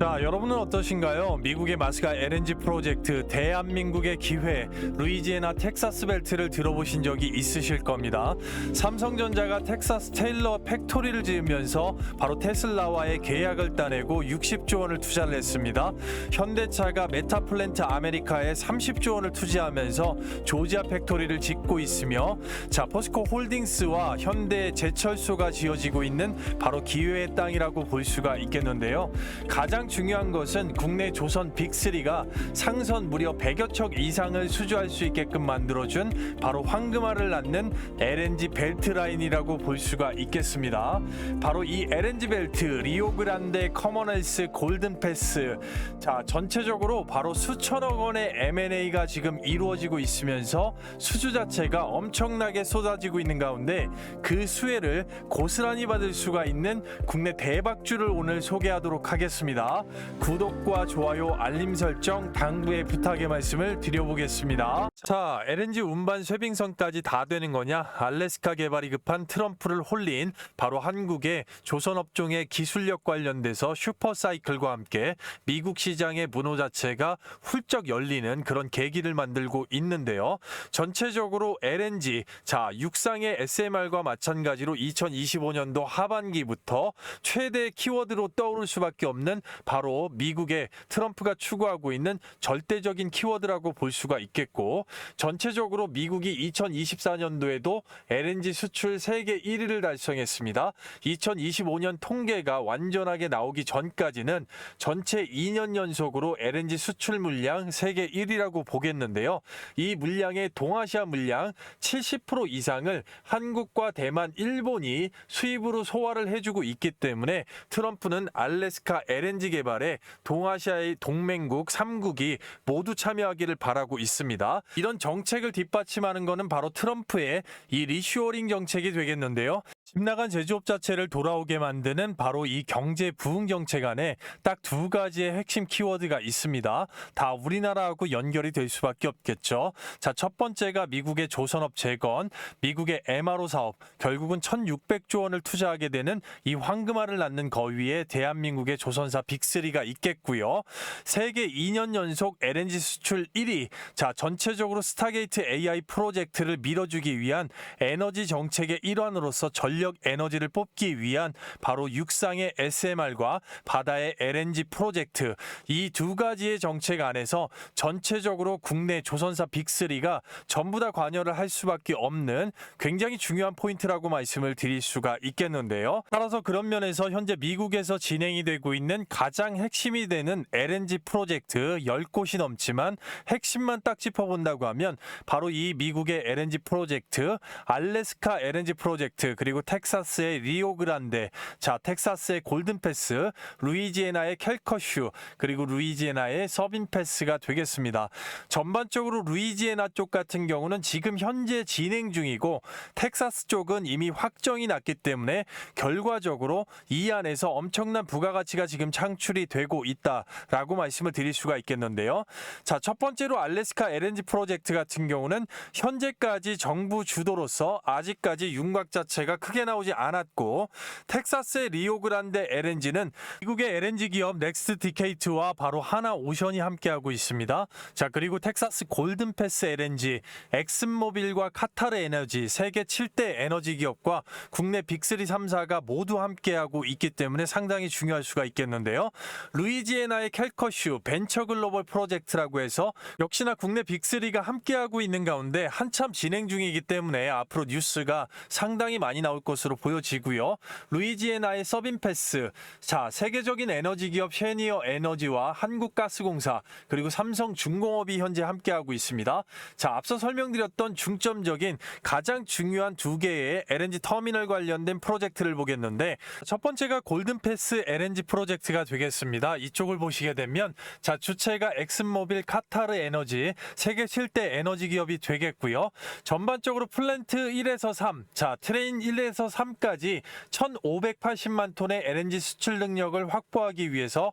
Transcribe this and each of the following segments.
자, 여러분은 어떠신가요? 미국의 마스가 LNG 프로젝트 대한민국의 기회 루이지애나 텍사스 벨트를 들어보신 적이 있으실 겁니다. 삼성전자가 텍사스 테일러 팩토리를 지으면서 바로 테슬라와의 계약을 따내고 60조 원을 투자를 했습니다. 현대차가 메타플랜트 아메리카에 30조 원을 투자하면서 조지아 팩토리를 짓고 있으며, 자, 포스코 홀딩스와 현대 제철소가 지어지고 있는 바로 기회의 땅이라고 볼 수가 있겠는데요. 가장 중요한 것은 국내 조선 빅3가 상선 무려 100여 척 이상을 수주할 수 있게끔 만들어준 바로 황금알을 낳는 LNG 벨트 라인이라고 볼 수가 있겠습니다. 바로 이 LNG 벨트, 리오그란데, 커먼웰스, 골든패스, 자, 전체적으로 바로 수천억 원의 M&A가 지금 이루어지고 있으면서 수주 자체가 엄청나게 쏟아지고 있는 가운데 그 수혜를 고스란히 받을 수가 있는 국내 대박주를 오늘 소개하도록 하겠습니다. 구독과 좋아요, 알림 설정 당부의 부탁의 말씀을 드려보겠습니다. 자, LNG 운반 쇄빙선까지 다 되는 거냐? 알래스카 개발이 급한 트럼프를 홀린 바로 한국의 조선업종의 기술력 관련돼서 슈퍼사이클과 함께 미국 시장의 문호 자체가 훌쩍 열리는 그런 계기를 만들고 있는데요. 전체적으로 LNG, 자, 육상의 SMR과 마찬가지로 2025년도 하반기부터 최대 키워드로 떠오를 수밖에 없는 바로 미국의 트럼프가 추구하고 있는 절대적인 키워드라고 볼 수가 있겠고, 전체적으로 미국이 2024년도에도 LNG 수출 세계 1위를 달성했습니다. 2025년 통계가 완전하게 나오기 전까지는 전체 2년 연속으로 LNG 수출 물량 세계 1위라고 보겠는데요. 이 물량의 동아시아 물량 70% 이상을 한국과 대만, 일본이 수입으로 소화를 해주고 있기 때문에 트럼프는 알래스카 LNG 개발에 동아시아의 동맹국 3국이 모두 참여하기를 바라고 있습니다. 이런 정책을 뒷받침하는 것은 바로 트럼프의 이 리쇼어링 정책이 되겠는데요. 집 나간 제조업 자체를 돌아오게 만드는 바로 이 경제 부흥 정책 안에 딱 두 가지의 핵심 키워드가 있습니다. 다 우리나라하고 연결이 될 수밖에 없겠죠. 자, 첫 번째가 미국의 조선업 재건, 미국의 MRO 사업, 결국은 1,600조 원을 투자하게 되는 이 황금알을 낳는 거위에 대한민국의 조선사 빅3가 있겠고요. 세계 2년 연속 LNG 수출 1위, 자, 전체적으로 스타게이트 AI 프로젝트를 밀어주기 위한 에너지 정책의 일환으로서 전력 에너지를 뽑기 위한 바로 육상의 SMR과 바다의 LNG 프로젝트, 이 두 가지의 정책 안에서 전체적으로 국내 조선사 빅3가 전부 다 관여를 할 수밖에 없는 굉장히 중요한 포인트라고 말씀을 드릴 수가 있겠는데요. 따라서 그런 면에서 현재 미국에서 진행이 되고 있는 가장 핵심이 되는 LNG 프로젝트 10곳이 넘지만 핵심만 딱 짚어본다고 하면 바로 이 미국의 LNG 프로젝트, 알래스카 LNG 프로젝트, 그리고 텍사스의 리오그란데, 자, 텍사스의 골든패스, 루이지애나의 캘커슈, 그리고 루이지애나의 서빈패스가 되겠습니다. 전반적으로 루이지애나 쪽 같은 경우는 지금 현재 진행 중이고 텍사스 쪽은 이미 확정이 났기 때문에 결과적으로 이 안에서 엄청난 부가가치가 지금 창출이 되고 있다라고 말씀을 드릴 수가 있겠는데요. 자, 첫 번째로 알래스카 LNG 프로젝트 같은 경우는 현재까지 정부 주도로서 아직까지 윤곽 자체가 크게 나오지 않았고, 텍사스의 리오그란데 LNG는 미국의 LNG 기업 넥스트디케이트와 바로 하나오션이 함께하고 있습니다. 자, 그리고 텍사스 골든패스 LNG, 엑슨모빌과 카타르 에너지, 세계 7대 에너지 기업과 국내 빅3, 3사가 모두 함께하고 있기 때문에 상당히 중요할 수가 있겠는데요. 루이지애나의 캘커슈 벤처 글로벌 프로젝트라고 해서 역시나 국내 빅3가 함께하고 있는 가운데 한참 진행 중이기 때문에 앞으로 뉴스가 상당히 많이 나올 것으로 보여지고요. 루이지애나의 서빈패스, 자, 세계적인 에너지 기업 쉐니어 에너지와 한국가스공사, 그리고 삼성중공업이 현재 함께하고 있습니다. 자, 앞서 설명드렸던 중점적인 가장 중요한 두 개의 LNG 터미널 관련된 프로젝트를 보겠는데, 첫 번째가 골든패스 LNG 프로젝트가 되겠습니다. 이쪽을 보시게 되면, 자, 주체가 엑슨모빌, 카타르 에너지, 세계 7대 에너지 기업이 되겠고요. 전반적으로 플랜트 1에서 3, 자, 트레인 1에서 2에서 3까지 1,580만 톤의 LNG 수출 능력을 확보하기 위해서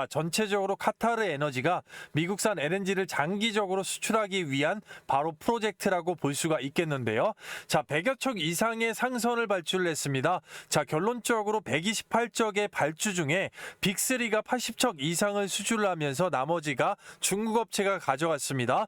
전체적으로 카타르 에너지가 미국산 LNG를 장기적으로 수출하기 위한 바로 프로젝트라고 볼 수가 있겠는데요. 100여 척 이상의 상선을 발주를 했습니다. 결론적으로 128척의 발주 중에 빅3가 80척 이상을 수주를 하면서 나머지가 중국 업체가 가져갔습니다.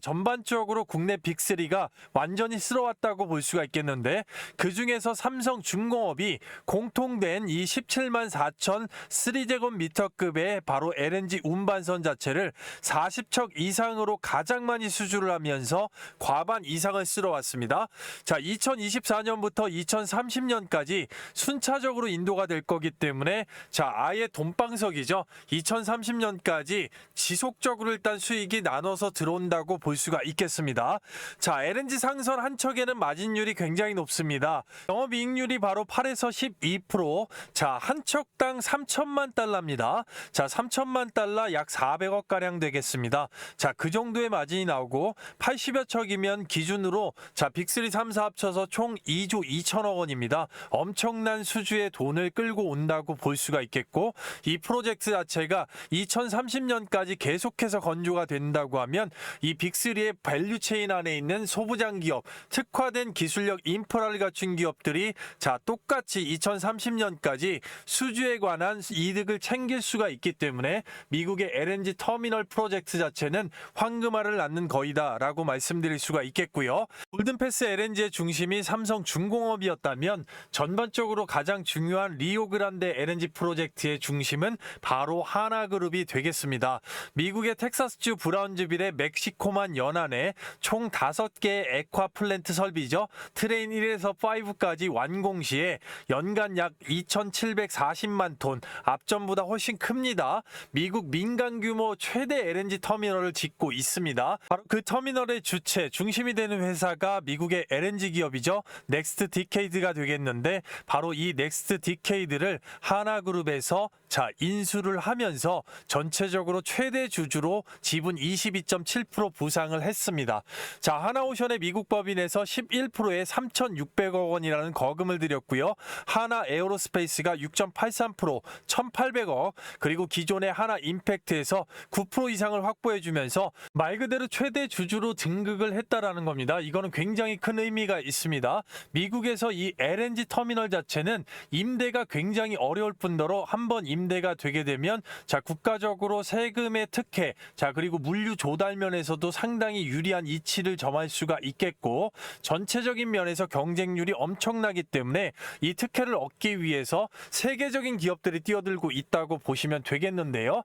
전반적으로 국내 빅3가 완전히 쓸어왔다고 볼 수가 있겠는데, 그 중에서 삼성중공업이 공통된 이 17만 4천 3제곱미터급의 바로 LNG 운반선 자체를 40척 이상으로 가장 많이 수주를 하면서 과반 이상을 쓸어왔습니다. 2024년부터 2030년까지 순차적으로 인도가 될 거기 때문에 아예 돈방석이죠. 2030년까지 지속적으로 일단 수익이 나눠서 들어온다고 볼 수가 있겠습니다. LNG 상선 한 척에는 마진율이 굉장히 높습니다. 영업이익률이 바로 8에서 12%, 한 척당 3천만 달러입니다. 3천만 달러 약 400억 가량 되겠습니다. 그 정도의 마진이 나오고 80여 척이면 기준으로 빅3, 3사 합쳐서 총 2조 2천억 원입니다. 엄청난 수주의 돈을 끌고 온다고 볼 수가 있겠고, 이 프로젝트 자체가 2030년까지 계속해서 건조가 된다고 하면 이 빅3의 밸류체인 안에 있는 소부장 기업, 특화된 기술력 인프라를 갖춘 기업들이 똑같이 2030년까지 수주에 관한 이득을 챙길 수가 있기 때문에 미국의 LNG 터미널 프로젝트 자체는 황금알을 낳는 거이다라고 말씀드릴 수가 있겠고요. 골든패스 LNG의 중심이 삼성중공업이었다면 전반적으로 가장 중요한 리오그란데 LNG 프로젝트의 중심은 바로 하나그룹이 되겠습니다. 미국의 텍사스주 브라운즈빌의 멕시코만 연안에 총 5개의 액화 플랜트 설비죠. 트레인 1에서 5까지 완공 시에 연간 약 2,740만 톤, 앞전보다 훨씬 큽니다. 미국 민간 규모 최대 LNG 터미널을 짓고 있습니다. 바로 그 터미널의 주체, 중심이 되는 회사가 미국의 LNG 기업이죠. 넥스트 디케이드가 되겠는데, 바로 이 넥스트 디케이드를 하나그룹에서 인수를 하면서 전체적으로 최대 주주로 지분 22.7% 부상을 했습니다. 하나오션의 미국 법인에서 11%에 3,600억 원이라는 거금을 들였고요. 하나 에어로스페이스가 6.83%, 1,800억, 그리고 기존의 하나 임팩트에서 9% 이상을 확보해주면서 말 그대로 최대 주주로 등극을 했다라는 겁니다. 이거는 굉장히 큰 의미가 있습니다. 미국에서 이 LNG 터미널 자체는 임대가 굉장히 어려울 뿐더러 한번 임대가 되게 되면 국가적으로 세금의 특혜, 그리고 물류 조달 면에서도 상당히 유리한 이치를 점할 수가 있겠고, 전체적인 면에서 경쟁률이 엄청나기 때문에 이 특혜를 얻기 위해서 세계적인 기업들이 뛰어들고 있다고 보시면 되겠는데요.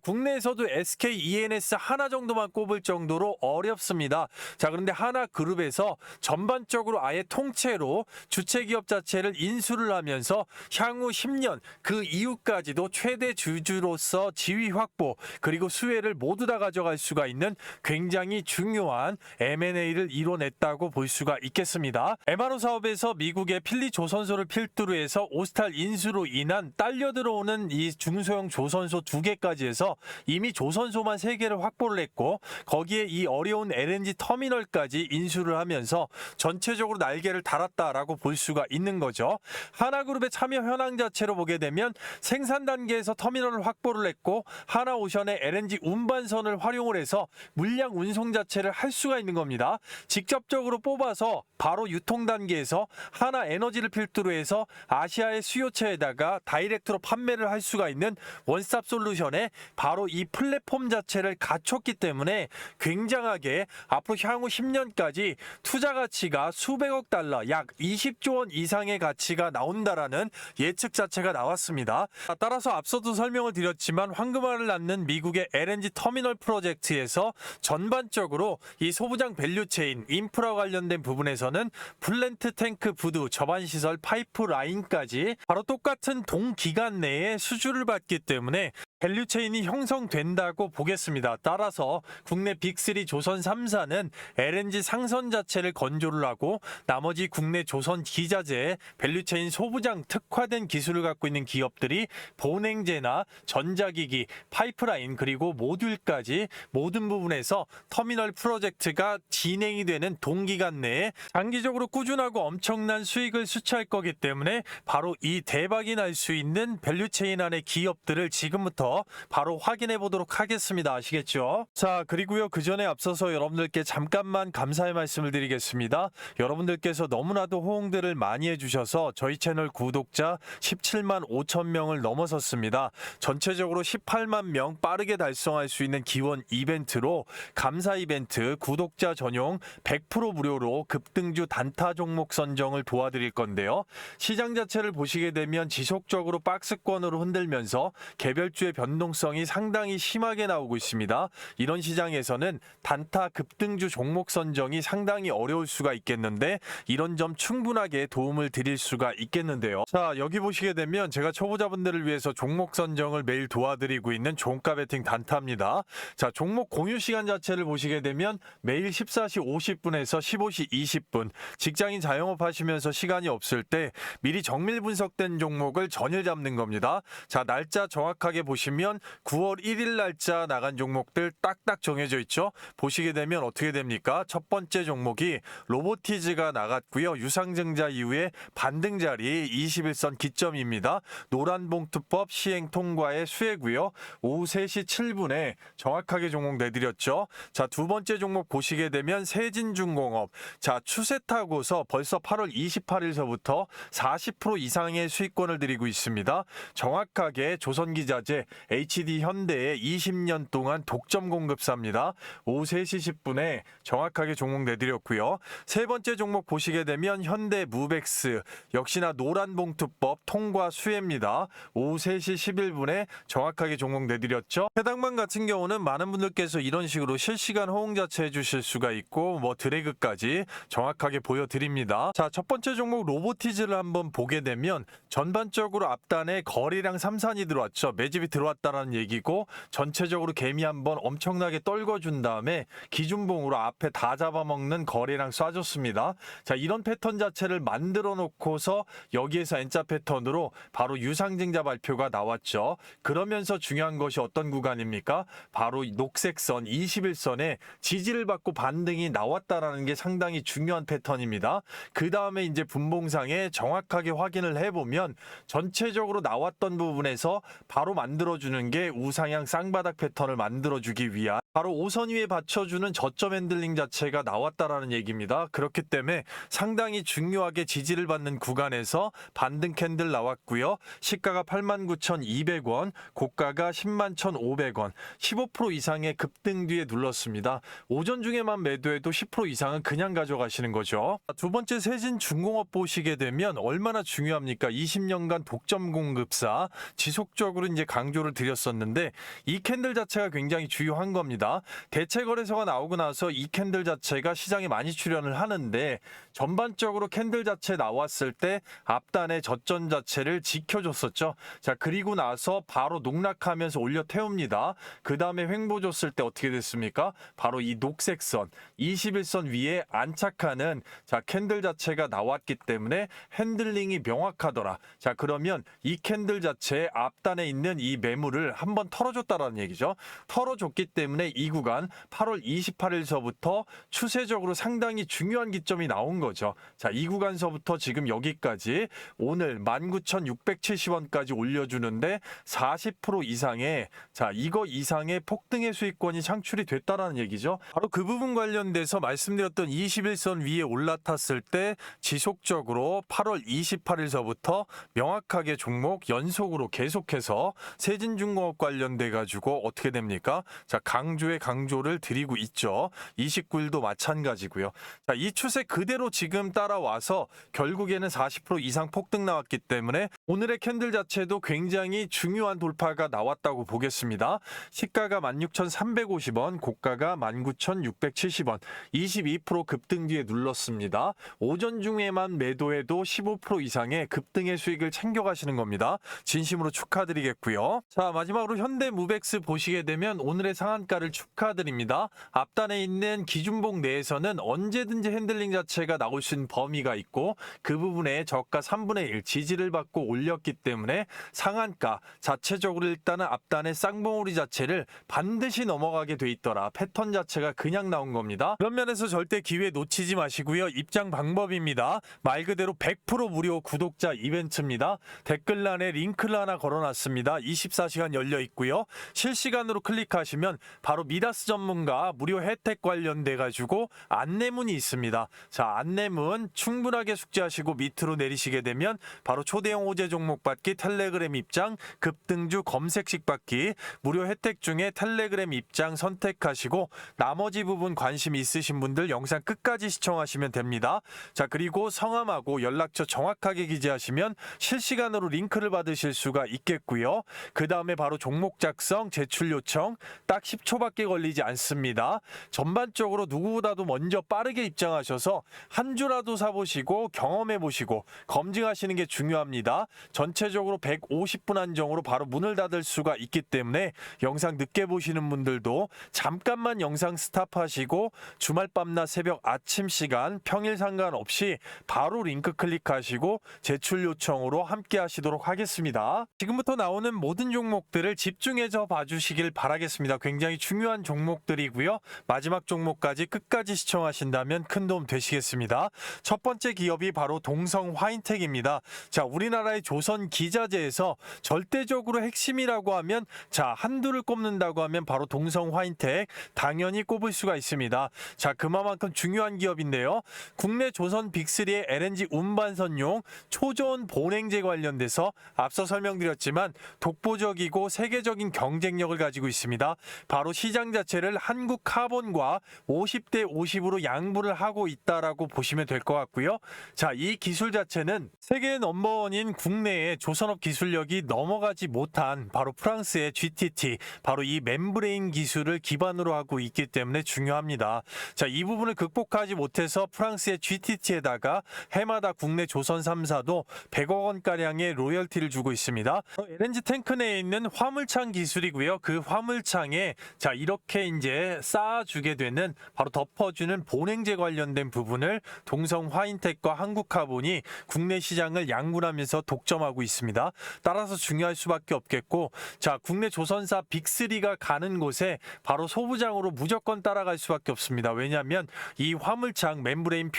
국내에서도 SK E&S 하나 정도만 꼽을 정도로 어렵습니다. 그런데 하나그룹에서 전반적으로 아예 통째로 주체기업 자체를 인수를 하면서 향후 10년 그 이후까지도 최대 주주로서 지위 확보, 그리고 수혜를 모두 다 가져갈 수가 있는 굉장히 중요한 M&A를 이뤄냈다고 볼 수가 있겠습니다. MRO 사업에서 미국의 필리 조선소를 필두로 해서 오스탈 인수로 인한 딸려 들어오는 이 중소형 조선소 2개까지 해서 이미 조선소만 3개를 확보를 했고, 거기에 이 어려운 LNG 터미널까지 인수를 하면서 전체적으로 날개를 달았다라고 볼 수가 있는 거죠. 하나그룹의 참여 현황 자체로 보게 되면 생산 단계에서 터미널을 확보를 했고, 하나오션의 LNG 운반선을 활용을 해서 물량 운송 자체를 할 수가 있는 겁니다. 직접적으로 뽑아서 바로 유통 단계에서 하나에너지를 필두로 해서 아시아의 수요처에다가 다이렉트로 판매를 할 수가 있는 원스톱 솔루션에 바로 이 플랫폼 자체를 갖췄기 때문에 굉장하게 앞으로 향후 10년까지 투자 가치가 수백억 달러, 약 20조 원 이상의 가치가 나온다라는 예측 자체가 나왔습니다. 따라서 앞서도 설명을 드렸지만 황금알을 낳는 미국의 LNG 터미널 프로젝트에서 전반적으로 이 소부장 밸류체인, 인프라 관련된 부분에서는 플랜트, 탱크, 부두, 접안시설, 파이프라인까지 바로 똑같은 동기간 내에 수주를 받기 때문에 밸류체인이 형성된다고 보겠습니다. 따라서 국내 빅3 조선 3사는 LNG 상선 자체를 건조를 하고 나머지 국내 조선 기자재, 밸류체인 소부장 특화된 기술을 갖고 있는 기업들이 본행제나 전자기기, 파이프라인 그리고 모듈까지 모든 부분에서 터미널 프로젝트가 진행이 되는 동기간 내에 장기적으로 꾸준하고 엄청난 수익을 수취할 거기 때문에 바로 이 대박이 날 수 있는 밸류체인 안의 기업들을 지금부터 바로 확인해 보도록 하겠습니다. 아시겠죠? 자, 그리고요, 그 전에 앞서서 여러분들께 잠깐만 감사의 말씀을 드리겠습니다. 여러분들께서 너무나도 호응들을 많이 해주셔서 저희 채널 구독자 17만 5천 명을 넘어섰습니다. 전체적으로 18만 명 빠르게 달성할 수 있는 기원 이벤트로 감사 이벤트 구독자 전용 100% 무료로 급등주 단타 종목 선정을 도와드릴 건데요. 시장 자체를 보시게 되면 지속적으로 박스권으로 흔들면서 개별주의 변동성이 상당히 심하게 나오고 있습니다. 이런 시장에서는 단타 급등주 종목 선정이 상당히 어려울 수가 있겠는데 이런 점 충분하게 도움을 드릴 수가 있겠는데요. 자, 여기 보시게 되면 제가 초보자분들을 위해서 종목 선정을 매일 도와드리고 있는 종가 베팅 단타입니다. 자, 종목 공유 시간 자체를 보시게 되면 매일 14시 50분에서 15시 20분 직장인 자영업 하시면서 시간이 없을 때 미리 정밀 분석된 종목을 전일 잡는 겁니다. 자, 날짜 정확하게 보시면 9월 1일 날짜 나간 종목들 딱딱 정해져 있죠. 보시게 되면 어떻게 됩니까? 첫 번째 종목이 로보티즈가 나갔고요. 유상증자 이후에 반등 자리 21선 기점입니다. 노란봉투법 시행 통과의 수혜고요. 오후 3시 7분에 정확하게 종목 내드렸죠. 자, 두 번째 종목 보시게 되면 세진중공업. 자, 추세 타고서 벌써 8월 28일서부터 40% 이상의 수익권을 드리고 있습니다. 정확하게 조선기자재 HD현대의 20년 동안 독점 공급사입니다. 오후 3시 10분에 정확하게 종목 내드렸고요. 세 번째 종목 보시게 되면 현대무벡스 역시나 노란봉투법 통과 수혜입니다. 오후 3시 11분에 정확하게 종목 내드렸죠. 해당만 같은 경우는 많은 분들께서 이런 식으로 실시간 호응 자체 해주실 수가 있고 드래그까지 정확하게 보여드립니다. 자, 첫 번째 종목 로보티즈를 한번 보게 되면 전반적으로 앞단에 거래량 3산이 들어왔죠. 매집이 들어왔다라는 얘기고 전체적으로 개미 한번 엄청나게 떨궈준 다음에 기준봉으로 앞에 다 잡아먹는 거래량 쏴줬습니다. 자, 이런 패턴 자체를 만들어 놓고서 여기에서 N자 패턴으로 바로 유상증자 발표가 나왔죠. 그러면서 중요한 것이 어떤 구간입니까? 바로 녹색선 21선에 지지를 받고 반등이 나왔다라는 게 상당히 중요한 패턴입니다. 그 다음에 이제 분봉상에 정확하게 확인을 해보면 전체적으로 나왔던 부분에서 바로 만들어주는 게 우상향 쌍바닥 패턴을 만들어주기 위한 바로 5선 위에 받쳐주는 저점 핸들링 자체가 나왔다라는 얘기입니다. 그렇기 때문에 상당히 중요하게 지지를 받는 구간에서 반등 캔들 나왔고요. 시가가 89,200원, 고가가 101,500원, 15% 이상의 급등 뒤에 눌렀습니다. 오전 중에만 매도해도 10% 이상은 그냥 가져가시는 거죠. 두 번째 세진중공업 보시게 되면 얼마나 중요합니까? 20년간 독점 공급사 지속적으로 이제 강조를 드렸었는데 이 캔들 자체가 굉장히 주요한 겁니다. 대체 거래소가 나오고 나서 이 캔들 자체가 시장에 많이 출현을 하는데 전반적으로 캔들 자체 나왔을 때 앞단의 저점 자체를 지켜줬었죠. 자, 그리고 나서 바로 농락하면서 올려 태웁니다. 그 다음에 횡보 줬을 때 어떻게 됐습니까? 바로 이 녹색선 21선 위에 안착하는 자 캔들 자체가 나왔기 때문에 핸들링이 명확하더라. 자, 그러면 이 캔들 자체의 앞단에 있는 이 매물을 한번 털어줬다라는 얘기죠. 털어줬기 때문에 이 구간 8월 28일서부터 추세적으로 상당히 중요한 기점이 나온 거죠. 자, 이 구간서부터 지금 여기까지 오늘 19,670원까지 올려주는데 40% 이상의 이거 이상의 폭등의 수익권이 창출이 됐다라는 얘기죠. 바로 그 부분 관련돼서 말씀드렸던 21선 위에 올라탔을 때 지속적으로 8월 28일서부터 명확하게 종목 연속으로 계속해서 세진중공업 관련돼 가지고 어떻게 됩니까? 자, 강조 강조를 드리고 있죠. 29일도 마찬가지고요. 자, 이 추세 그대로 지금 따라와서 결국에는 40% 이상 폭등 나왔기 때문에 오늘의 캔들 자체도 굉장히 중요한 돌파가 나왔다고 보겠습니다. 시가가 16,350원, 고가가 19,670원, 22% 급등 뒤에 눌렀습니다. 오전 중에만 매도해도 15% 이상의 급등의 수익을 챙겨가시는 겁니다. 진심으로 축하드리겠고요. 자, 마지막으로 현대무벡스 보시게 되면 오늘의 상한가를 축하드립니다. 앞단에 있는 기준봉 내에서는 언제든지 핸들링 자체가 나올 수 있는 범위가 있고 그 부분에 저가 3분의 1 지지를 받고 올렸기 때문에 상한가 자체적으로 일단은 앞단의 쌍봉우리 자체를 반드시 넘어가게 돼 있더라. 패턴 자체가 그냥 나온 겁니다. 그런 면에서 절대 기회 놓치지 마시고요. 입장 방법입니다. 말 그대로 100% 무료 구독자 이벤트입니다. 댓글란에 링크를 하나 걸어놨습니다. 24시간 열려 있고요. 실시간으로 클릭하시면 바로 미다스 전문가 무료 혜택 관련돼 가지고 안내문이 있습니다. 자, 안내문 충분하게 숙지하시고 밑으로 내리시게 되면 바로 초대형 호재 종목 받기, 텔레그램 입장, 급등주 검색식 받기, 무료 혜택 중에 텔레그램 입장 선택하시고 나머지 부분 관심 있으신 분들 영상 끝까지 시청하시면 됩니다. 자, 그리고 성함하고 연락처 정확하게 기재하시면 실시간으로 링크를 받으실 수가 있겠고요. 그 다음에 바로 종목 작성, 제출 요청 딱 10초밖에 걸리지 않습니다. 전반적으로 누구보다도 먼저 빠르게 입장하셔서 한 주라도 사보시고 경험해보시고 검증하시는 게 중요합니다. 전체적으로 150분 한정으로 바로 문을 닫을 수가 있기 때문에 영상 늦게 보시는 분들도 잠깐만 영상 스탑하시고 주말 밤낮 새벽 아침 시간 평일 상관없이 바로 링크 클릭하시고 제출 요청으로 함께 하시도록 하겠습니다. 지금부터 나오는 모든 종목들을 집중해서 봐주시길 바라겠습니다. 굉장히 중요한 종목들이고요. 마지막 종목까지 끝까지 시청하신다면 큰 도움 되시겠습니다. 첫 번째 기업이 바로 동성 화인텍입니다. 자, 우리나라의 조선 기자재에서 절대적으로 핵심이라고 하면 자, 한두를 꼽는다고 하면 바로 동성 화인텍 당연히 꼽을 수가 있습니다. 자, 그만큼 중요한 기업인데요. 국내 조선 빅3의 LNG 운반선용 초저온 본행제 관련돼서 앞서 설명드렸지만 독보적이고 세계적인 경쟁력을 가지고 있습니다. 바로 시장 자체를 한국 카본과 50대 50으로 양분을 하고 있다라고 보시면 될 것 같고요. 자, 이 기술 자체는 세계 넘버원인 국내의 조선업 기술력이 넘어가지 못한 바로 프랑스의 GTT, 바로 이 멤브레인 기술을 기반으로 하고 있기 때문에 중요합니다. 자, 이 부분을 극복하지 못해서 프랑스의 GTT에다가 해마다 국내 조선 3사도 100억 원가량의 로열티를 주고 있습니다. LNG 탱크 내에 있는 화물창 기술이고요. 그 화물창에 자, 이렇게 이제 쌓아주게 되는 바로 덮어주는 본행제 관련된 부분을 동성 화인텍과 한국카본이 국내 시장을 양분하면서 독점하고 있습니다. 따라서 중요할 수밖에 없겠고, 자, 국내 조선사 빅3가 가는 곳에 바로 소부장으로 무조건 따라갈 수밖에 없습니다. 왜냐하면 이 화물창 멤브레인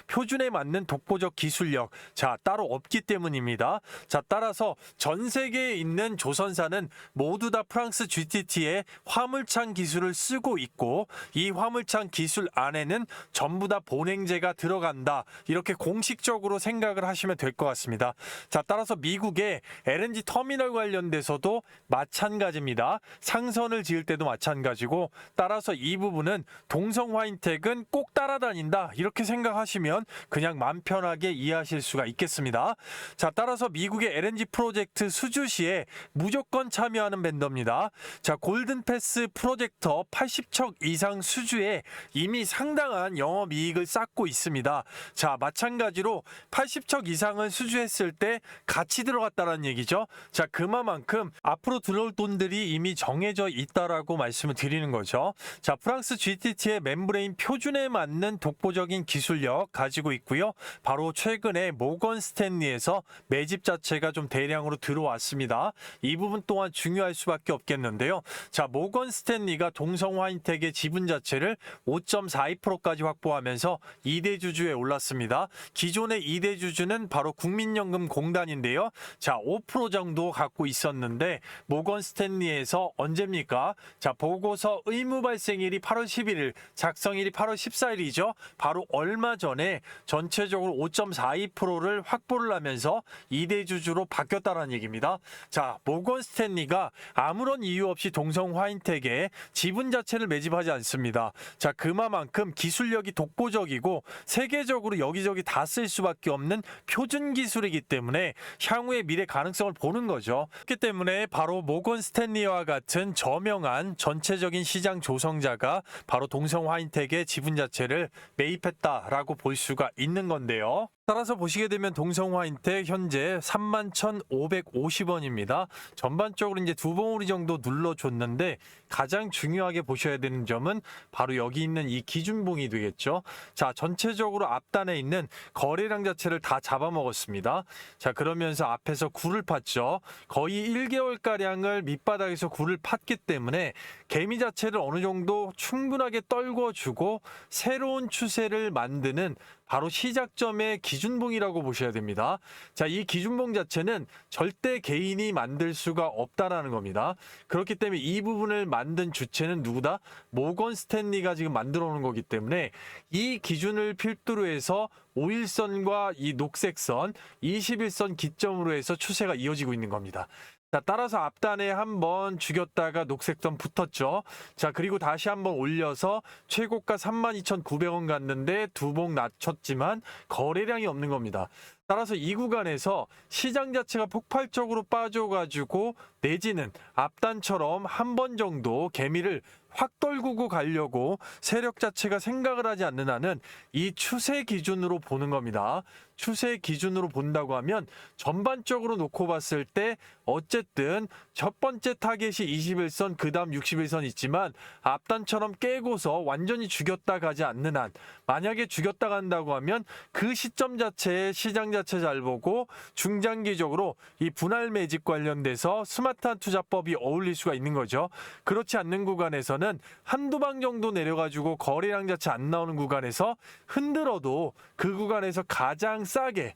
표준에 맞는 독보적 기술력 자, 따로 없기 때문입니다. 자, 따라서 전 세계에 있는 조선사는 모두 다 프랑스 GTT의 화물창 기술을 쓰고 있고 이 화물창 기술 안에는 전부 다 본행제가 들어간다. 이렇게 공식적으로 생각을 하시면 될 것 같습니다. 자, 따라서 미국의 LNG 터미널 관련돼서도 마찬가지입니다. 상선을 지을 때도 마찬가지고 따라서 이 부분은 동성 화인텍은 꼭 따라다닌다. 이렇게 생각하시면 그냥 마음 편하게 이해하실 수가 있겠습니다. 자, 따라서 미국의 LNG 프로젝트 수주시에 무조건 참여하는 벤더입니다. 자, 골든패스 프로젝터 80척 이상 수주에 이미 상당한 영업이익을 쌓고 있습니다. 자, 마찬가지로 80척 이상을 수주했을 때 같이 들어갔다는 얘기죠. 자, 그만큼 앞으로 들어올 돈들이 이미 정해져 있다라고 말씀을 드리는 거죠. 자, 프랑스 GTT의 멤브레인 표준에 맞는 독보적인 기술력 가지고 있고요. 바로 최근에 모건 스탠리에서 매집 자체가 좀 대량으로 들어왔습니다. 이 부분 또한 중요할 수밖에 없겠는데요. 자, 모건 스탠리가 동성 화인텍의 지분 자체를 5.42%까지 확보하면서 2대 주주에 올랐습니다. 기존의 2대 주주는 바로 국민연금공단인데요. 자, 5% 정도 갖고 있었는데 모건 스탠리에서 언제입니까? 자, 보고서 의무 발생일이 8월 11일, 작성일이 8월 14일이죠. 바로 얼마 전에 전체적으로 5.42%를 확보를 하면서 2대 주주로 바뀌었다는 얘기입니다. 자, 모건 스탠리가 아무런 이유 없이 동성 화인텍에 아예 지분 자체를 매집하지 않습니다. 자, 그만큼 기술력이 독보적이고 세계적으로 여기저기 다 쓸 수밖에 없는 표준 기술이기 때문에 향후의 미래 가능성을 보는 거죠. 그렇기 때문에 바로 모건 스탠리와 같은 저명한 전체적인 시장 조성자가 바로 동성 화인텍의 지분 자체를 매입했다라고 볼 수가 있는 건데요. 따라서 보시게 되면 동성 화인텍 현재 31,550원입니다. 전반적으로 이제 두 봉우리 정도 눌러줬는데 가장 중요하게 보셔야 되는 점은 바로 여기 있는 이 기준봉이 되겠죠. 자, 전체적으로 앞단에 있는 거래량 자체를 다 잡아먹었습니다. 자, 그러면서 앞에서 굴을 팠죠. 거의 1개월가량을 밑바닥에서 굴을 팠기 때문에 개미 자체를 어느 정도 충분하게 떨궈주고 새로운 추세를 만드는 바로 시작점의 기준봉이라고 보셔야 됩니다. 자, 이 기준봉 자체는 절대 개인이 만들 수가 없다라는 겁니다. 그렇기 때문에 이 부분을 만든 주체는 누구다? 모건 스탠리가 지금 만들어 놓은 거기 때문에 이 기준을 필두로 해서 5일선과 이 녹색선, 21선 기점으로 해서 추세가 이어지고 있는 겁니다. 자, 따라서 앞단에 한번 죽였다가 녹색선 붙었죠. 자, 그리고 다시 한번 올려서 최고가 32,900원 갔는데 두 봉 낮췄지만 거래량이 없는 겁니다. 따라서 이 구간에서 시장 자체가 폭발적으로 빠져가지고 내지는 앞단처럼 한 번 정도 개미를 확 떨구고 가려고 세력 자체가 생각을 하지 않는 한은 이 추세 기준으로 보는 겁니다. 추세 기준으로 본다고 하면 전반적으로 놓고 봤을 때 어쨌든 첫 번째 타겟이 21선, 그 다음 61선 있지만 앞단처럼 깨고서 완전히 죽였다 가지 않는 한, 만약에 죽였다 간다고 하면 그 시점 자체에 시장 자체 잘 보고 중장기적으로 이 분할 매집 관련돼서 스마트한 투자법이 어울릴 수가 있는 거죠. 그렇지 않는 구간에서는 한두 방 정도 내려가지고 거래량 자체 안 나오는 구간에서 흔들어도 그 구간에서 가장 싸게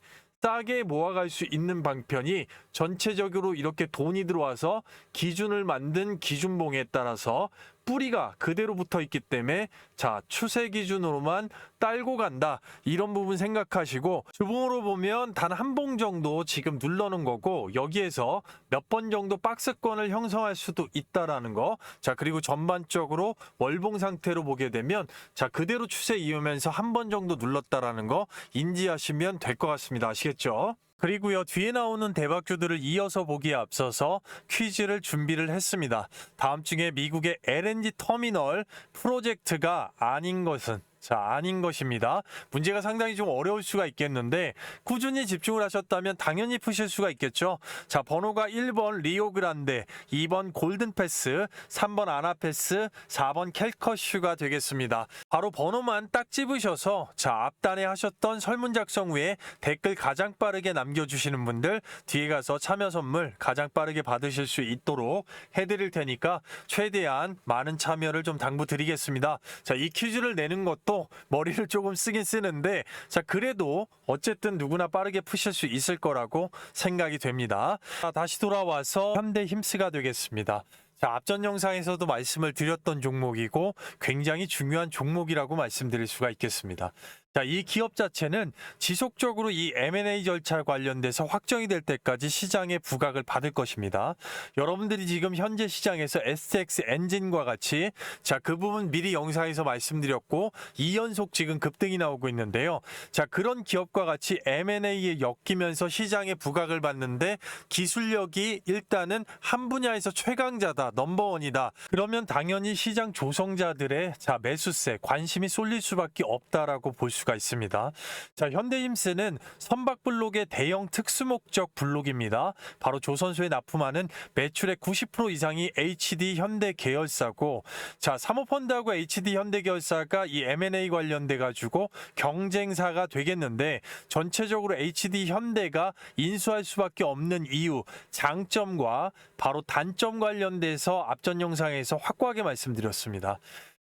모아갈 수 있는 방편이 전체적으로 이렇게 돈이 들어와서 기준을 만든 기준봉에 따라서 뿌리가 그대로 붙어 있기 때문에 자, 추세 기준으로만 딸고 간다, 이런 부분 생각하시고 주봉으로 보면 단 한 봉 정도 지금 눌러놓은 거고 여기에서 몇 번 정도 박스권을 형성할 수도 있다라는 거. 자, 그리고 전반적으로 월봉 상태로 보게 되면 자, 그대로 추세 이으면서 한 번 정도 눌렀다라는 거 인지하시면 될 것 같습니다. 아시겠죠? 그리고요, 뒤에 나오는 대박주들을 이어서 보기에 앞서서 퀴즈를 준비를 했습니다. 다음 중에 미국의 LNG 터미널 프로젝트가 아닌 것은? 자, 아닌 것입니다. 문제가 상당히 좀 어려울 수가 있겠는데 꾸준히 집중을 하셨다면 당연히 푸실 수가 있겠죠. 자, 번호가 1번 리오그란데, 2번 골든패스, 3번 아나패스, 4번 캘커슈가 되겠습니다. 바로 번호만 딱 집으셔서 자, 앞단에 하셨던 설문 작성 후에 댓글 가장 빠르게 남겨주시는 분들 뒤에 가서 참여 선물 가장 빠르게 받으실 수 있도록 해드릴 테니까 최대한 많은 참여를 좀 당부드리겠습니다. 자, 이 퀴즈를 내는 것도 머리를 조금 쓰긴 쓰는데 자, 그래도 어쨌든 누구나 빠르게 푸실 수 있을 거라고 생각이 됩니다. 자, 다시 돌아와서 현대힘스가 되겠습니다. 자, 앞전 영상에서도 말씀을 드렸던 종목이고 굉장히 중요한 종목이라고 말씀드릴 수가 있겠습니다. 자, 이 기업 자체는 지속적으로 이 M&A 절차 관련돼서 확정이 될 때까지 시장에 부각을 받을 것입니다. 여러분들이 지금 현재 시장에서 STX 엔진과 같이 자, 그 부분 미리 영상에서 말씀드렸고 2연속 지금 급등이 나오고 있는데요. 자, 그런 기업과 같이 M&A에 엮이면서 시장에 부각을 받는데 기술력이 일단은 한 분야에서 최강자다, 넘버원이다. 그러면 당연히 시장 조성자들의 자, 매수세, 관심이 쏠릴 수밖에 없다라고 볼 수가 있습니다. 자, 현대힘스는 선박블록의 대형 특수목적 블록입니다. 바로 조선소에 납품하는 매출의 90% 이상이 HD 현대 계열사고 자, 사모펀드하고 HD 현대 계열사가 이 M&A 관련돼 가지고 경쟁사가 되겠는데 전체적으로 HD 현대가 인수할 수밖에 없는 이유, 장점과 바로 단점 관련돼서 앞전 영상에서 확고하게 말씀드렸습니다.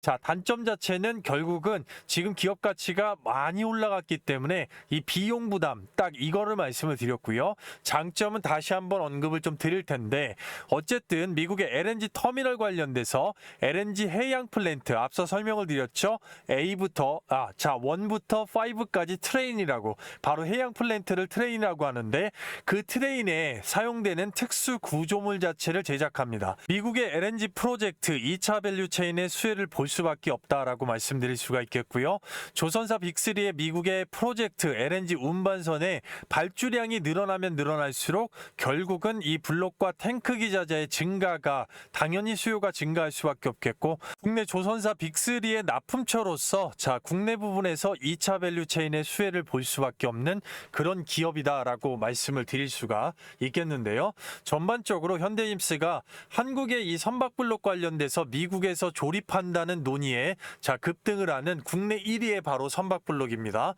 자, 단점 자체는 결국은 지금 기업 가치가 많이 올라갔기 때문에 이 비용 부담 딱 이거를 말씀을 드렸고요. 장점은 다시 한번 언급을 좀 드릴 텐데 어쨌든 미국의 LNG 터미널 관련돼서 LNG 해양 플랜트 앞서 설명을 드렸죠. 1부터 5까지 트레인이라고 바로 해양 플랜트를 트레인이라고 하는데 그 트레인에 사용되는 특수 구조물 자체를 제작합니다. 미국의 LNG 프로젝트 2차 밸류 체인의 수혜를 볼 수밖에 없다라고 말씀드릴 수가 있겠고요. 조선사 빅3의 미국의 프로젝트 LNG 운반선의 발주량이 늘어나면 늘어날수록 결국은 이 블록과 탱크 기자재의 증가가 당연히 수요가 증가할 수밖에 없겠고 국내 조선사 빅3의 납품처로서 국내 부분에서 2차 밸류 체인의 수혜를 볼 수밖에 없는 그런 기업이다라고 말씀을 드릴 수가 있겠는데요. 전반적으로 현대힘스가 한국의 이 선박블록 관련돼서 미국에서 조립한다는 논의에 급등을 하는 국내 1위의 바로 선박블록입니다.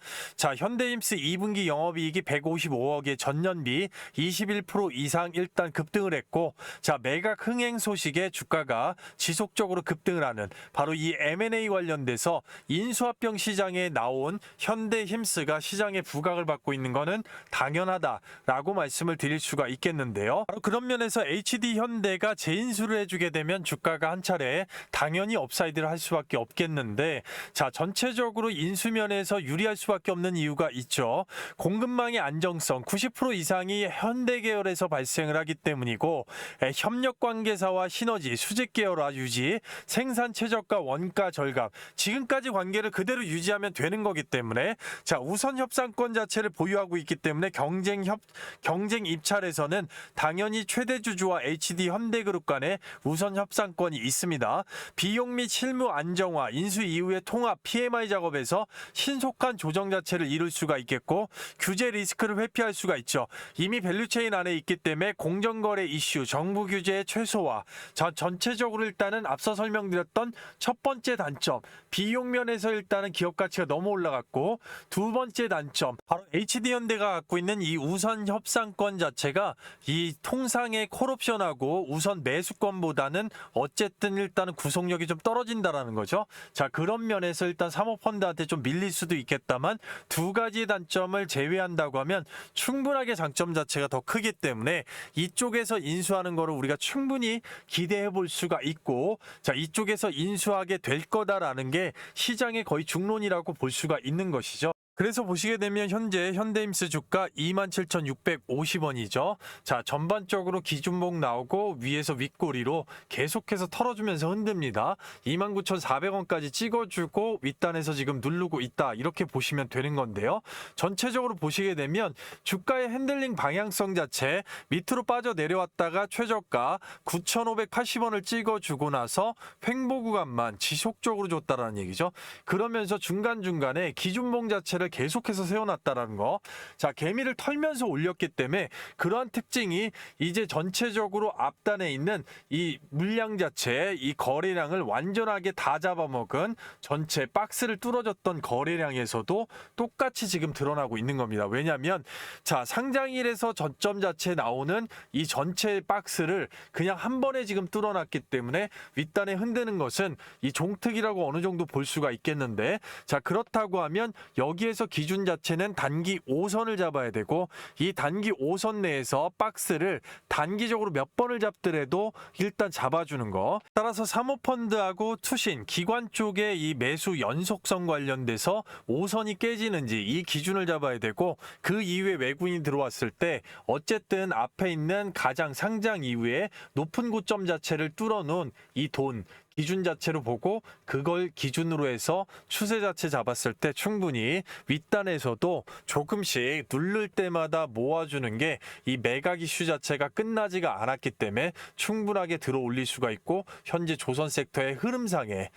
현대힘스 2분기 영업이익이 155억의 전년비 21% 이상 일단 급등을 했고 매각 흥행 소식에 주가가 지속적으로 급등을 하는 바로 이 M&A 관련돼서 인수합병 시장에 나온 현대힘스가 시장에 부각을 받고 있는 것은 당연하다라고 말씀을 드릴 수가 있겠는데요. 바로 그런 면에서 HD현대가 재인수를 해주게 되면 주가가 한 차례 당연히 업사이드를 할 수밖에 없겠는데 전체적으로 인수면에서 유리할 수밖에 없는 이유가 있죠. 공급망의 안정성 90% 이상이 현대 계열에서 발생을 하기 때문이고 협력 관계사와 시너지, 수직 계열화 유지, 생산 최저가, 원가 절감 지금까지 관계를 그대로 유지하면 되는 거기 때문에 우선 협상권 자체를 보유하고 있기 때문에 경쟁 입찰에서는 당연히 최대 주주와 HD현대그룹 간의 우선 협상권이 있습니다. 비용 및 실무 안정화, 인수 이후의 통합, PMI 작업에서 신속한 조정 자체를 이룰 수가 있겠고 규제 리스크를 회피할 수가 있죠. 이미 밸류체인 안에 있기 때문에 공정거래 이슈, 정부 규제의 최소화, 전체적으로 일단은 앞서 설명드렸던 첫 번째 단점, 비용 면에서 일단은 기업 가치가 너무 올라갔고 두 번째 단점, 바로 HD현대가 갖고 있는 이 우선 협상권 자체가 이 통상의 콜옵션하고 우선 매수권보다는 어쨌든 일단은 구속력이 좀 떨어진다라는 거죠. 그런 면에서 일단 사모펀드한테 좀 밀릴 수도 있겠다만 두 가지 단점을 제외한다고 하면 충분하게 장점 자체가 더 크기 때문에 이쪽에서 인수하는 거를 우리가 충분히 기대해 볼 수가 있고 이쪽에서 인수하게 될 거다라는 게 시장의 거의 중론이라고 볼 수가 있는 것이죠. 그래서 보시게 되면 현재 현대힘스 주가 27,650원이죠. 전반적으로 기준목 나오고 위에서 윗꼬리로 계속해서 털어주면서 흔듭니다. 29,400원까지 찍어주고 윗단에서 지금 누르고 있다. 이렇게 보시면 되는 건데요. 전체적으로 보시게 되면 주가의 핸들링 방향성 자체 밑으로 빠져 내려왔다가 최저가 9,580원을 찍어주고 나서 횡보 구간만 지속적으로 줬다라는 얘기죠. 그러면서 중간중간에 기준목 자체를 계속해서 세워놨다라는 거. 개미를 털면서 올렸기 때문에 그러한 특징이 이제 전체적으로 앞단에 있는 이 물량 자체, 이 거래량을 완전하게 다 잡아먹은 전체 박스를 뚫어줬던 거래량에서도 똑같이 지금 드러나고 있는 겁니다. 왜냐하면 상장일에서 저점 자체에 나오는 이 전체 박스를 그냥 한 번에 지금 뚫어놨기 때문에 윗단에 흔드는 것은 이 종특이라고 어느 정도 볼 수가 있겠는데 그렇다고 하면 여기에서 기준 자체는 단기 5선을 잡아야 되고 이 단기 5선 내에서 박스를 단기적으로 몇 번을 잡더라도 일단 잡아주는 거. 따라서 사모펀드하고 투신, 기관 쪽의 이 매수 연속성 관련돼서 5선이 깨지는지 이 기준을 잡아야 되고 그 이후에 외국인이 들어왔을 때 어쨌든 앞에 있는 가장 상장 이후에 높은 고점 자체를 뚫어놓은 이 돈 기준 자체로 보고 그걸 기준으로 해서 추세 자체 잡았을 때 충분히 윗단에서도 조금씩 누를 때마다 모아주는 게 이 매각 이슈 자체가 끝나지가 않았기 때문에 충분하게 들어 올릴 수가 있고 현재 조선 섹터의 흐름상에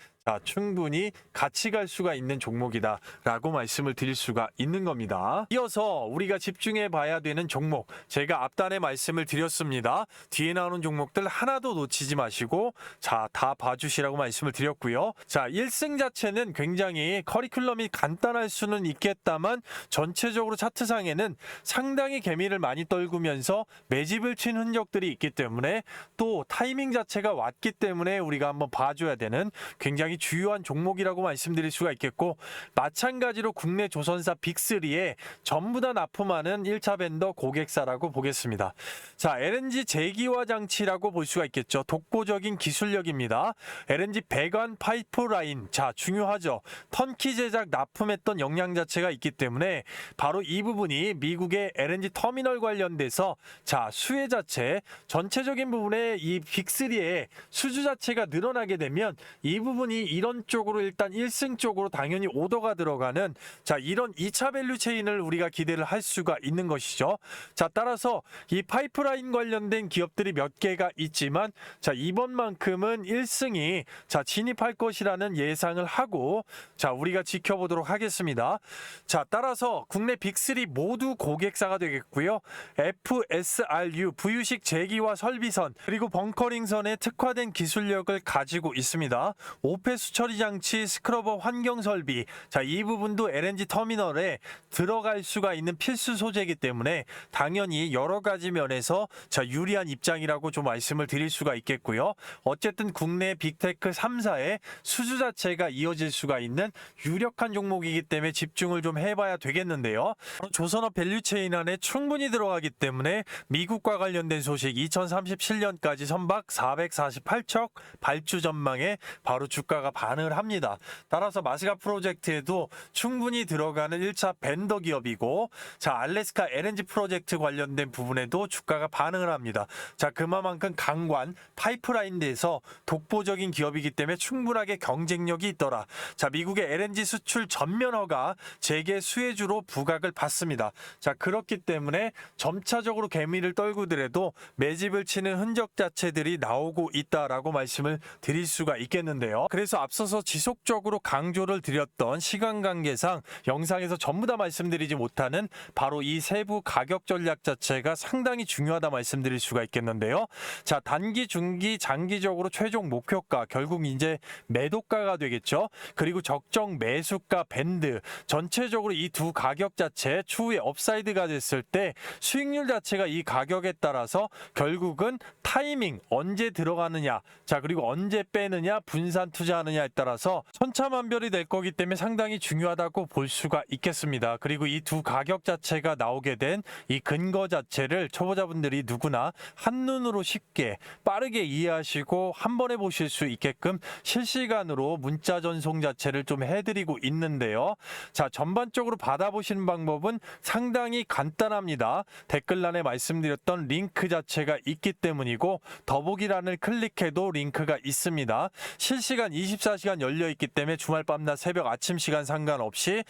충분히 같이 갈 수가 있는 종목이다 라고 말씀을 드릴 수가 있는 겁니다. 이어서 우리가 집중해 봐야 되는 종목, 제가 앞단에 말씀을 드렸습니다. 뒤에 나오는 종목들 하나도 놓치지 마시고 다 봐주시라고 말씀을 드렸고요. 1승 자체는 굉장히 커리큘럼이 간단할 수는 있겠다만 전체적으로 차트상에는 상당히 개미를 많이 떨구면서 매집을 친 흔적들이 있기 때문에 또 타이밍 자체가 왔기 때문에 우리가 한번 봐줘야 되는 굉장히 굉장히 주요한 종목이라고 말씀드릴 수가 있겠고, 마찬가지로 국내 조선사 빅3에 전부 다 납품하는 1차 벤더 고객사라고 보겠습니다. 자, LNG 제기화 장치라고 볼 수가 있겠죠. 독보적인 기술력입니다. LNG 배관 파이프라인, 자 중요하죠. 턴키 제작 납품했던 역량 자체가 있기 때문에 바로 이 부분이 미국의 LNG 터미널 관련돼서 자 수혜 자체 전체적인 부분에 이 빅3의 수주 자체가 늘어나게 되면 이 부분이 이런 쪽으로 일단 1승 쪽으로 당연히 오더가 들어가는 자 이런 2차 밸류 체인을 우리가 기대를 할 수가 있는 것이죠. 자 따라서 이 파이프라인 관련된 기업들이 몇 개가 있지만 자 이번만큼은 1승이 자 진입할 것이라는 예상을 하고 자 우리가 지켜보도록 하겠습니다. 자 따라서 국내 빅3 모두 고객사가 되겠고요. FSRU 부유식 제기화 설비선 그리고 벙커링선의 특화된 기술력을 가지고 있습니다. 오페수 처리 장치 스크러버 환경 설비 자 이 부분도 LNG 터미널에 들어갈 수가 있는 필수 소재이기 때문에 당연히 여러 가지 면에서 자 유리한 입장이라고 좀 말씀을 드릴 수가 있겠고요. 어쨌든 국내 빅테크 3사의 수주 자체가 이어질 수가 있는 유력한 종목이기 때문에 집중을 좀 해봐야 되겠는데요. 조선업 밸류체인 안에 충분히 들어가기 때문에 미국과 관련된 소식 2037년까지 선박 448척 발주 전망에 바로 주가가 반응을 합니다. 따라서 마스가 프로젝트에도 충분히 들어가는 1차 벤더 기업이고 자 알래스카 LNG 프로젝트 관련된 부분에도 주가가 반응을 합니다. 자 그만큼 강관 파이프라인에서 독보적인 기업이기 때문에 충분하게 경쟁력이 있더라. 자 미국의 LNG 수출 전면 허가 재개 수혜주로 부각을 받습니다. 자 그렇기 때문에 점차적으로 개미를 떨구더라도 매집을 치는 흔적 자체들이 나오고 있다라고 말씀을 드릴 수가 있겠는데요. 그래서 앞서서 지속적으로 강조를 드렸던 시간 관계상 영상에서 전부 다 말씀드리지 못하는 바로 이 세부 가격 전략 자체가 상당히 중요하다 말씀드릴 수가 있겠는데요. 자 단기, 중기, 장기적으로 최종 목표가 결국 이제 매도가가 되겠죠. 그리고 적정 매수가 밴드 전체적으로 이 두 가격 자체 추후에 업사이드가 됐을 때 수익률 자체가 이 가격에 따라서 결국은 타이밍 언제 들어가느냐 자 그리고 언제 빼느냐 분산 투자하느냐에 따라서 천차만별이 될 거기 때문에 상당히 중요하다고 볼 수가 있겠습니다. 그리고 이 두 가격 자체가 나오게 된 이 근거 자체를 초보자분들이 누구나 한눈으로 쉽게 빠르게 이해하시고 한 번에 보실 수 있게끔 실시간으로 문자 전송 자체를 좀 해드리고 있는데요. 자 전반적으로 받아보시는 방법은 상당히 간단합니다. 댓글란에 말씀드렸던 링크 자체가 있기 때문이고 더보기란을 클릭해도 링크가 있습니다. 실시간 24시간 열려있기 때문에 주말 밤낮 새벽 아침 시간 상관없이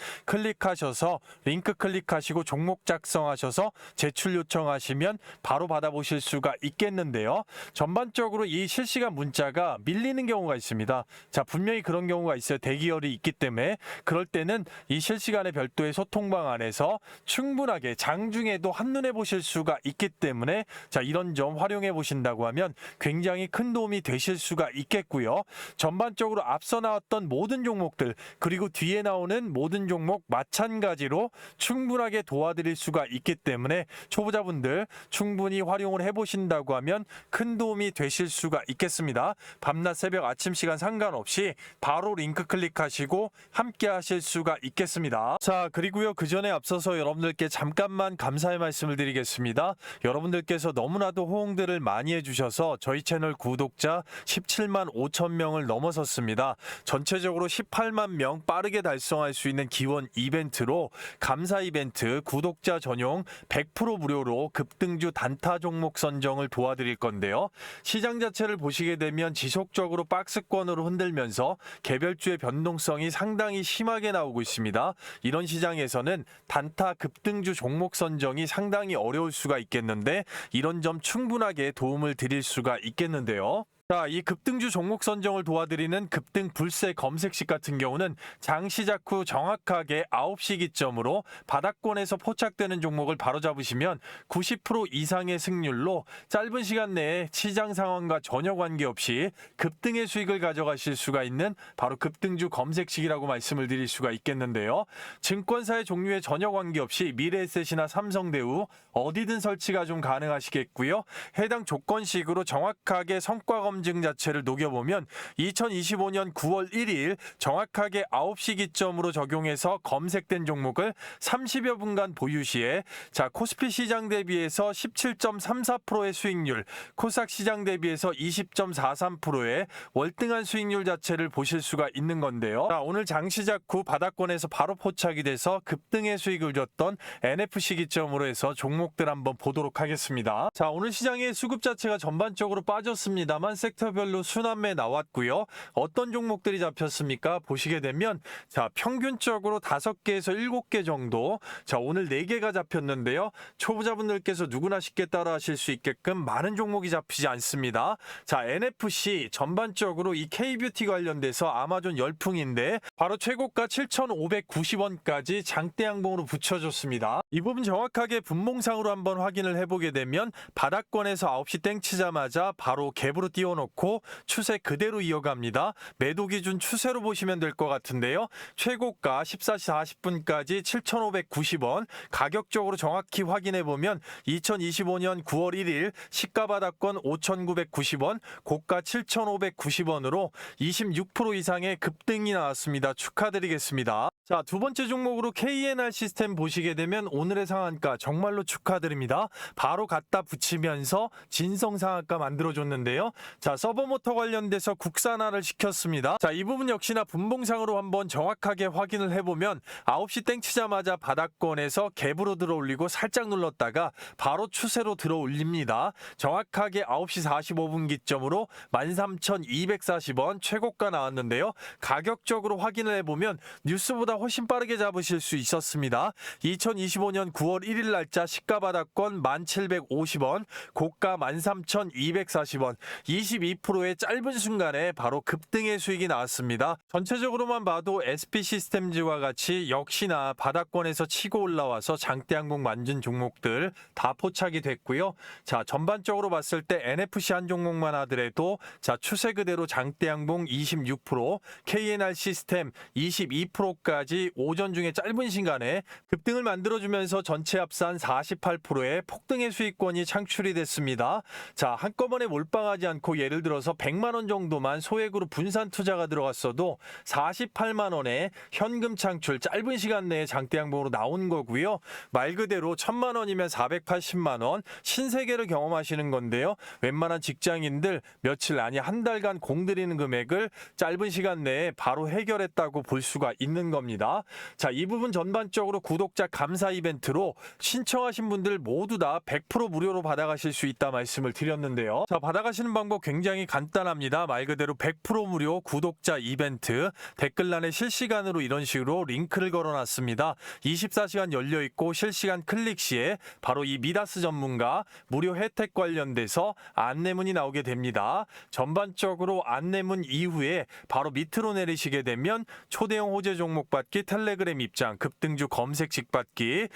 클릭하셔서 링크 클릭하시고 종목 작성하셔서 제출 요청하시면 바로 받아보실 수가 있겠는데요. 전반적으로 이 실시간 문자가 밀리는 경우가 있습니다. 자 분명히 그런 경우가 있어요. 대기열이 있기 때문에 그럴 때는 이 실시간의 별도의 소통방 안에서 충분하게 장중에도 한눈에 보실 수가 있기 때문에 자 이런 점 활용해 보신다고 하면 굉장히 큰 도움이 되실 수가 있겠고요. 전반적으로 앞서 나왔던 모든 종목들 그리고 뒤에 나오는 모든 종목 마찬가지로 충분하게 도와드릴 수가 있기 때문에 초보자분들 충분히 활용을 해보신다고 하면 큰 도움이 되실 수가 있겠습니다. 밤낮 새벽 아침 시간 상관없이 바로 링크 클릭하시고 함께 하실 수가 있겠습니다. 자 그리고요 그 전에 앞서서 여러분들께 잠깐만 감사의 말씀을 드리겠습니다. 여러분들께서 너무나도 호응들을 많이 해주셔서 저희 채널 구독자 17만 5천 명을 넘어섰습니다. 전체적으로 18만 명 빠르게 달성할 수 있는 기원 이벤트로 감사 이벤트 구독자 전용 100% 무료로 급등주 단타 종목 선정을 도와드릴 건데요. 시장 자체를 보시게 되면 지속적으로 박스권으로 흔들면서 개별주의 변동성이 상당히 심하게 나오고 있습니다. 이런 시장에서는 단타 급등주 종목 선정이 상당히 어려울 수가 있겠는데 이런 점 충분하게 도움을 드릴 수가 있겠는데요. 자, 이 급등주 종목 선정을 도와드리는 급등 불세 검색식 같은 경우는 장 시작 후 정확하게 9시 기점으로 바닥권에서 포착되는 종목을 바로잡으시면 90% 이상의 승률로 짧은 시간 내에 시장 상황과 전혀 관계없이 급등의 수익을 가져가실 수가 있는 바로 급등주 검색식이라고 말씀을 드릴 수가 있겠는데요. 증권사의 종류에 전혀 관계없이 미래에셋이나 삼성대우 어디든 설치가 좀 가능하시겠고요. 해당 조건식으로 정확하게 성과 검 증 자체를 녹여보면 2025년 9월 1일 정확하게 9시 기점으로 적용해서 검색된 종목을 30여 분간 보유 시에 코스피 시장 대비해서 17.34%의 수익률, 코스닥 시장 대비해서 20.43%의 월등한 수익률 자체를 보실 수가 있는 건데요. 오늘 장 시작 후 바닥권에서 바로 포착이 돼서 급등의 수익을 줬던 NFC 기점으로 해서 종목들 한번 보도록 하겠습니다. 오늘 시장의 수급 자체가 전반적으로 빠졌습니다만 섹터별로 순환매 나왔고요. 어떤 종목들이 잡혔습니까? 보시게 되면 평균적으로 5개에서 7개 정도, 오늘 4개가 잡혔는데요. 초보자분들께서 누구나 쉽게 따라 하실 수 있게끔 많은 종목이 잡히지 않습니다. NFC 전반적으로 이 K뷰티 관련돼서 아마존 열풍인데 바로 최고가 7,590원까지 장대 양봉으로 붙여줬습니다. 이 부분 정확하게 분봉상으로 한번 확인을 해보게 되면 바닥권에서 9시 땡 치자마자 바로 갭으로 띄워놓고 추세 그대로 이어갑니다. 매도 기준 추세로 보시면 될 것 같은데요. 최고가 14시 40분까지 7,590원, 가격적으로 정확히 확인해보면 2025년 9월 1일 시가 바닥권 5,990원, 고가 7,590원으로 26% 이상의 급등이 나왔습니다. 축하드리겠습니다. 두 번째 종목으로 KNR 시스템 보시게 되면 오늘의 상한가 정말로 축하드립니다. 바로 갖다 붙이면서 진성 상한가 만들어줬는데요. 서버모터 관련돼서 국산화를 시켰습니다. 이 부분 역시나 분봉상으로 한번 정확하게 확인을 해보면 9시 땡 치자마자 바닥권에서 갭으로 들어올리고 살짝 눌렀다가 바로 추세로 들어올립니다. 정확하게 9시 45분 기점으로 13,240원 최고가 나왔는데요. 가격적으로 확인을 해보면 뉴스보다 훨씬 빠르게 잡으실 수 있었습니다. 2025년 9월 1일 날짜 시가 바닥권 1,750원, 고가 13,240원, 22%의 짧은 순간에 바로 급등의 수익이 나왔습니다. 전체적으로만 봐도 SP 시스템즈와 같이 역시나 바닥권에서 치고 올라와서 장대 항공 만진 종목들 다 포착이 됐고요. 전반적으로 봤을 때 NFC 한 종목만 하더라도 추세 그대로 장대 항공 26%, KNR 시스템 22%까지 오전 중에 짧은 시간에 급등을 만들어주면서 전체 합산 48%의 폭등의 수익권이 창출이 됐습니다. 한꺼번에 몰빵하지 않고 예를 들어서 100만 원 정도만 소액으로 분산 투자가 들어갔어도 48만 원의 현금 창출, 짧은 시간 내에 장대 양봉으로 나온 거고요. 말 그대로 1,000만 원이면 480만 원, 신세계를 경험하시는 건데요. 웬만한 직장인들 며칠 아니 한 달간 공들이는 금액을 짧은 시간 내에 바로 해결했다고 볼 수가 있는 겁니다. 이 부분 전반적으로 구독자 감사 이벤트로 신청하신 분들 모두 다 100% 무료로 받아가실 수 있다 말씀을 드렸는데요. 받아가시는 방법 굉장히 간단합니다. 말 그대로 100% 무료 구독자 이벤트, 댓글란에 실시간으로 이런 식으로 링크를 걸어놨습니다. 24시간 열려있고 실시간 클릭 시에 바로 이 미다스 전문가 무료 혜택 관련돼서 안내문이 나오게 됩니다. 전반적으로 안내문 이후에 바로 밑으로 내리시게 되면 초대형 호재 종목 받기, 텔레그램 입장, 급등주 검색식 받기.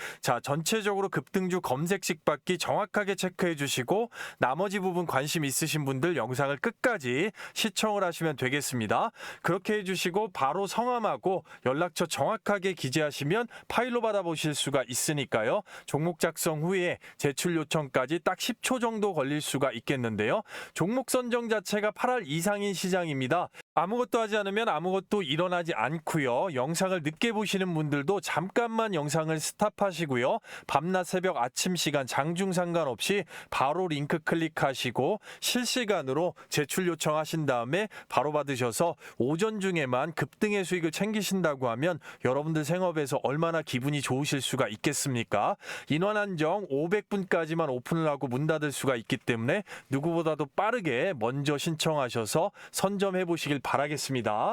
전체적으로 급등주 검색식 받기 정확하게 체크해 주시고 나머지 부분 관심 있으신 분들 영상을 끝까지 시청을 하시면 되겠습니다. 그렇게 해주시고 바로 성함하고 연락처 정확하게 기재하시면 파일로 받아보실 수가 있으니까요. 종목 작성 후에 제출 요청까지 딱 10초 정도 걸릴 수가 있겠는데요. 종목 선정 자체가 8할 이상인 시장입니다. 아무것도 하지 않으면 아무것도 일어나지 않고요. 영상을 늦게 보시는 분들도 잠깐만 영상을 스탑하시고요. 밤낮 새벽 아침 시간 장중 상관없이 바로 링크 클릭하시고 실시간으로 제출 요청하신 다음에 바로 받으셔서 오전 중에만 급등의 수익을 챙기신다고 하면 여러분들 생업에서 얼마나 기분이 좋으실 수가 있겠습니까? 인원 한정 500분까지만 오픈을 하고 문 닫을 수가 있기 때문에 누구보다도 빠르게 먼저 신청하셔서 선점해 보시길 바라겠습니다.